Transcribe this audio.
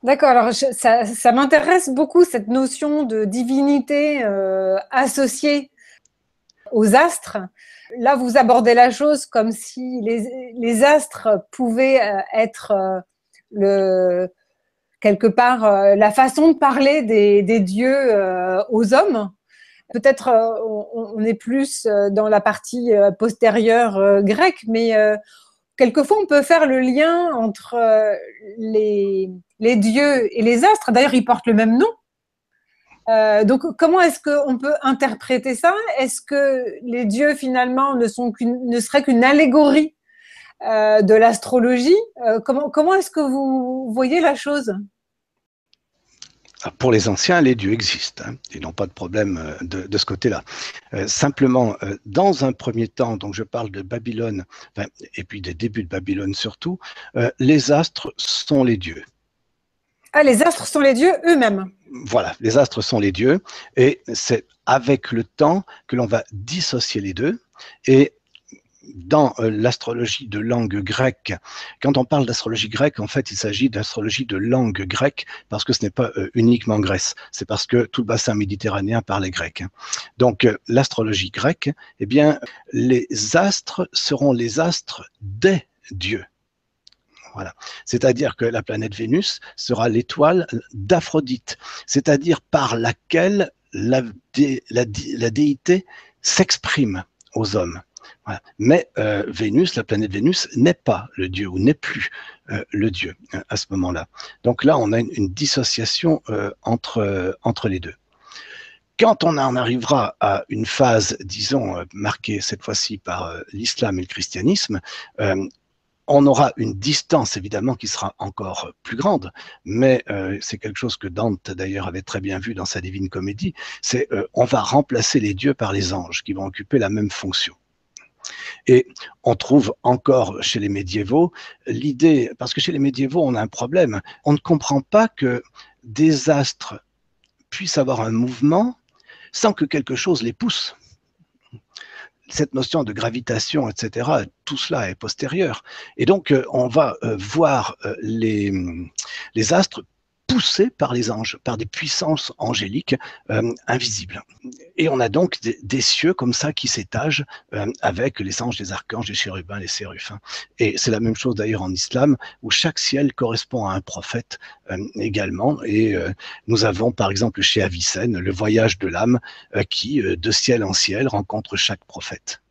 D'accord, alors ça m'intéresse beaucoup cette notion de divinité associée aux astres. Là, vous abordez la chose comme si les astres pouvaient être quelque part la façon de parler des dieux aux hommes. Peut-être on est plus dans la partie postérieure grecque, mais quelquefois on peut faire le lien entre les dieux et les astres. D'ailleurs, ils portent le même nom. Donc, comment est-ce qu'on peut interpréter ça? Est-ce que les dieux, finalement, ne seraient qu'une allégorie de l'astrologie? Comment est-ce que vous voyez la chose? Pour les anciens, les dieux existent, hein, ils n'ont pas de problème de ce côté-là. Simplement, dans un premier temps, donc je parle de Babylone, enfin, et puis des débuts de Babylone surtout, les astres sont les dieux. Ah, les astres sont les dieux eux-mêmes. Voilà, les astres sont les dieux, et c'est avec le temps que l'on va dissocier les deux. Et dans l'astrologie de langue grecque, quand on parle d'astrologie grecque, en fait, il s'agit d'astrologie de langue grecque, parce que ce n'est pas uniquement Grèce, c'est parce que tout le bassin méditerranéen parlait grec. Donc, l'astrologie grecque, eh bien, les astres seront les astres des dieux. Voilà. C'est-à-dire que la planète Vénus sera l'étoile d'Aphrodite, c'est-à-dire par laquelle la déité s'exprime aux hommes. Voilà. Mais Vénus, la planète Vénus, n'est pas le dieu ou n'est plus le dieu à ce moment-là. Donc là, on a une dissociation entre les deux. Quand on en arrivera à une phase, disons, marquée cette fois-ci par l'islam et le christianisme, on aura une distance évidemment qui sera encore plus grande, mais c'est quelque chose que Dante d'ailleurs avait très bien vu dans sa Divine Comédie, c'est on va remplacer les dieux par les anges qui vont occuper la même fonction. Et on trouve encore chez les médiévaux l'idée, parce que chez les médiévaux on a un problème, on ne comprend pas que des astres puissent avoir un mouvement sans que quelque chose les pousse. Cette notion de gravitation, etc., tout cela est postérieur. Et donc, on va voir les astres poussés par les anges, par des puissances angéliques invisibles. Et on a donc des cieux comme ça qui s'étagent avec les anges, les archanges, les chérubins, les séruphins. Et c'est la même chose d'ailleurs en islam, où chaque ciel correspond à un prophète également. Et nous avons par exemple chez Avicenne le voyage de l'âme qui, de ciel en ciel, rencontre chaque prophète.